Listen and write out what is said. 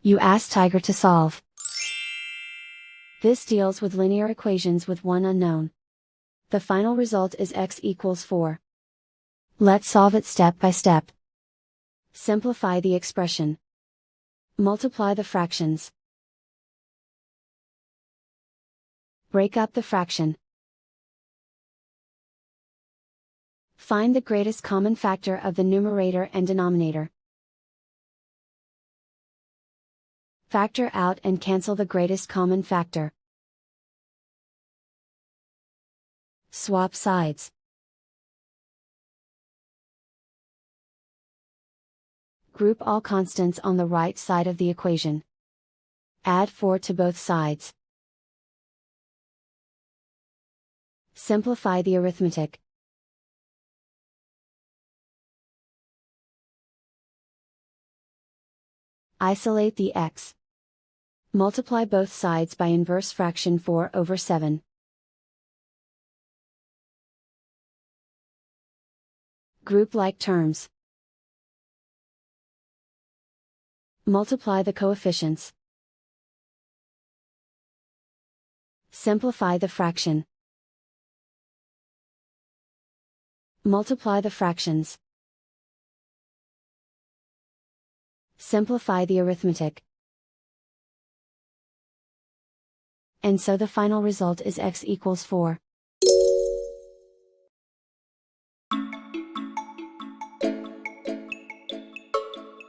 You ask Tiger to solve. This deals with linear equations with one unknown. The final result is x equals 4. Let's solve it step by step. Simplify the expression. Multiply the fractions. Break up the fraction. Find the greatest common factor of the numerator and denominator. Factor out and cancel the greatest common factor. Swap sides. Group all constants on the right side of the equation. Add 4 to both sides. Simplify the arithmetic. Isolate the x. Multiply both sides by inverse fraction 4 over 7. Group like terms. Multiply the coefficients. Simplify the fraction. Multiply the fractions. Simplify the arithmetic. And so the final result is x equals 4.